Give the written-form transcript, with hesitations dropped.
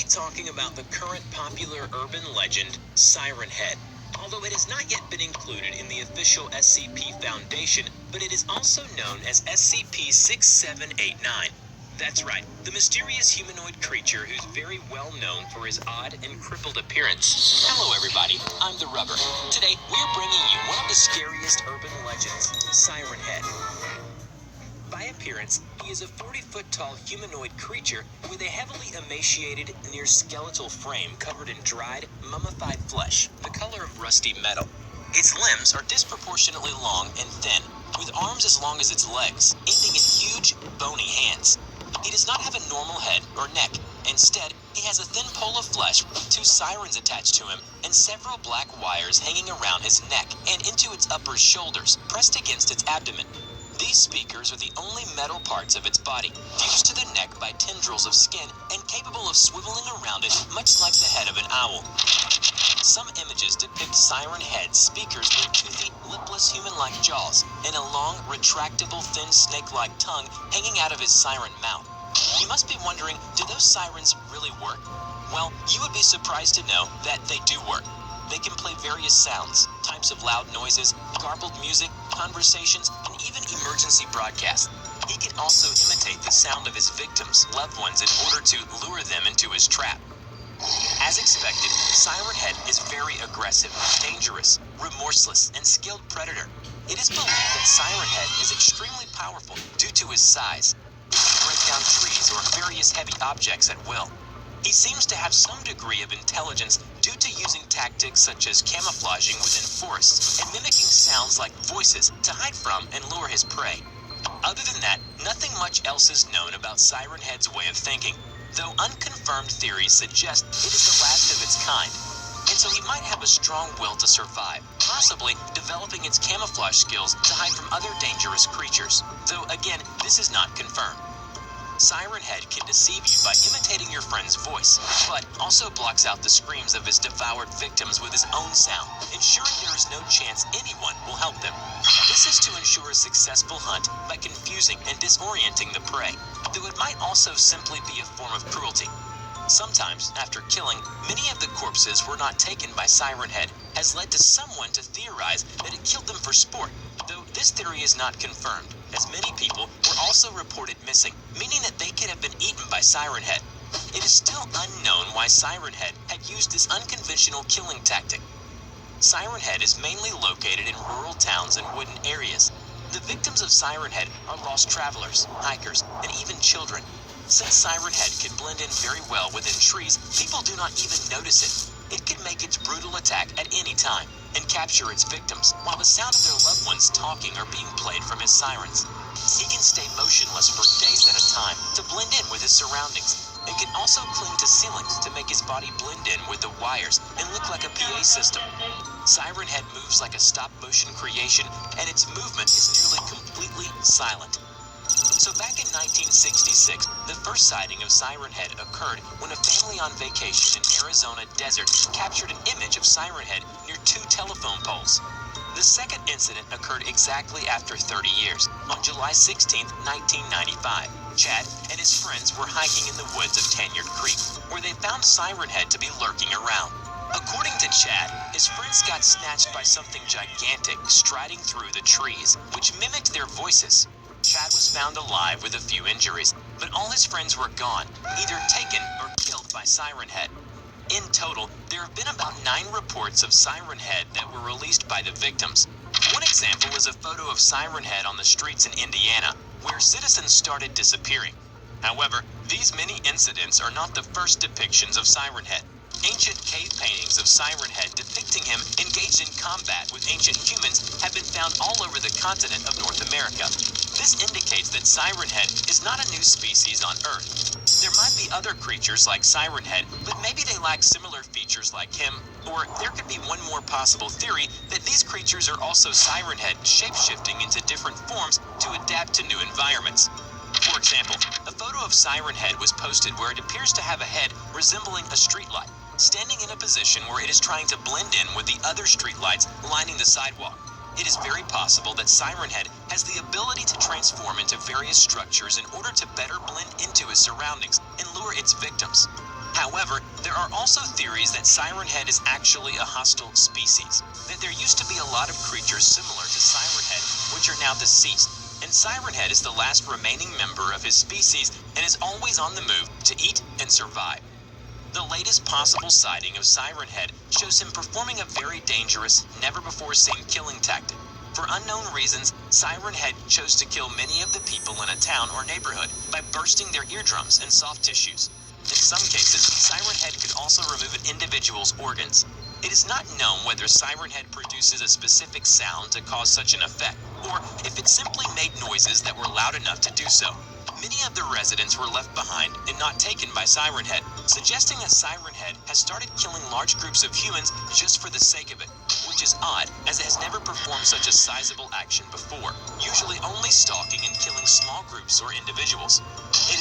be talking about the current popular urban legend, Siren Head. Although it has not yet been included in the official SCP Foundation, but it is also known as SCP-6789. That's right, the mysterious humanoid creature who's very well known for his odd and crippled appearance. Hello everybody, I'm the Rubber. Today, we're bringing you one of the scariest urban legends, Siren Head. By appearance, he is a 40-foot tall humanoid creature with a heavily emaciated, near-skeletal frame covered in dried, mummified flesh, the color of rusty metal. Its limbs are disproportionately long and thin, with arms as long as its legs, ending in huge, bony hands. He does not have a normal head or neck. Instead, he has a thin pole of flesh with 2 sirens attached to him and several black wires hanging around his neck and into its upper shoulders, pressed against its abdomen. These speakers are the only metal parts of its body, fused to the neck by tendrils of skin and capable of swiveling around it much like the head of an owl. Some images depict Siren Head's speakers with toothy, lipless human-like jaws and a long, retractable, thin snake-like tongue hanging out of his siren mouth. You must be wondering, do those sirens really work? Well, you would be surprised to know that they do work. They can play various sounds, types of loud noises, garbled music, conversations, and even emergency broadcasts. He can also imitate the sound of his victims' loved ones in order to lure them into his trap. As expected, Siren Head is very aggressive, dangerous, remorseless, and skilled predator. It is believed that Siren Head is extremely powerful due to his size. He can break down trees or various heavy objects at will. He seems to have some degree of intelligence due to using tactics such as camouflaging within forests and mimicking sounds like voices to hide from and lure his prey. Other than that, nothing much else is known about Siren Head's way of thinking, though unconfirmed theories suggest it is the last of its kind, and so he might have a strong will to survive, possibly developing its camouflage skills to hide from other dangerous creatures, though again, this is not confirmed. Siren Head can deceive you by imitating your friend's voice, but also blocks out the screams of his devoured victims with his own sound, ensuring there is no chance anyone will help them. This is to ensure a successful hunt by confusing and disorienting the prey, though it might also simply be a form of cruelty. Sometimes, after killing, many of the corpses were not taken by Siren Head, has led to someone to theorize that it killed them for sport, though this theory is not confirmed, as many people were also reported missing, meaning that they could have been eaten by Siren Head. It is still unknown why Siren Head had used this unconventional killing tactic. Siren Head is mainly located in rural towns and wooded areas. The victims of Siren Head are lost travelers, hikers, and even children. Since Siren Head can blend in very well within trees, people do not even notice it. It can make its brutal attack at any time and capture its victims, while the sound of their loved ones talking are being played from his sirens. He can stay motionless for days at a time to blend in with his surroundings, and can also cling to ceilings to make his body blend in with the wires and look like a PA system. Siren Head moves like a stop-motion creation, and its movement is nearly completely silent. So back in 1966, the first sighting of Siren Head occurred when a family on vacation in Arizona desert captured an image of Siren Head near 2 telephone poles. The second incident occurred exactly after 30 years, on July 16, 1995. Chad and his friends were hiking in the woods of Tanyard Creek, where they found Siren Head to be lurking around. According to Chad, his friends got snatched by something gigantic striding through the trees, which mimicked their voices. Chad was found alive with a few injuries, but all his friends were gone, either taken or killed by Siren Head. In total, there have been about 9 reports of Siren Head that were released by the victims. One example is a photo of Siren Head on the streets in Indiana, where citizens started disappearing. However, these many incidents are not the first depictions of Siren Head. Ancient cave paintings of Siren Head depicting him engaged in combat with ancient humans have been found all over the continent of North America. This indicates that Siren Head is not a new species on Earth. There might be other creatures like Siren Head, but maybe they lack similar features like him, or there could be one more possible theory that these creatures are also Siren Head shape-shifting into different forms to adapt to new environments. For example, a photo of Siren Head was posted where it appears to have a head resembling a streetlight, standing in a position where it is trying to blend in with the other streetlights lining the sidewalk. It is very possible that Siren Head has the ability to transform into various structures in order to better blend into his surroundings and lure its victims. However, there are also theories that Siren Head is actually a hostile species, that there used to be a lot of creatures similar to Siren Head, which are now deceased, and Siren Head is the last remaining member of his species and is always on the move to eat and survive. The latest possible sighting of Siren Head shows him performing a very dangerous, never-before-seen killing tactic. For unknown reasons, Siren Head chose to kill many of the people in a town or neighborhood by bursting their eardrums and soft tissues. In some cases, Siren Head could also remove an individual's organs. It is not known whether Siren Head produces a specific sound to cause such an effect, or if it simply made noises that were loud enough to do so. Many of the residents were left behind and not taken by Siren Head, suggesting that Siren Head has started killing large groups of humans just for the sake of it, which is odd as it has never performed such a sizable action before, usually only stalking and killing small groups or individuals. It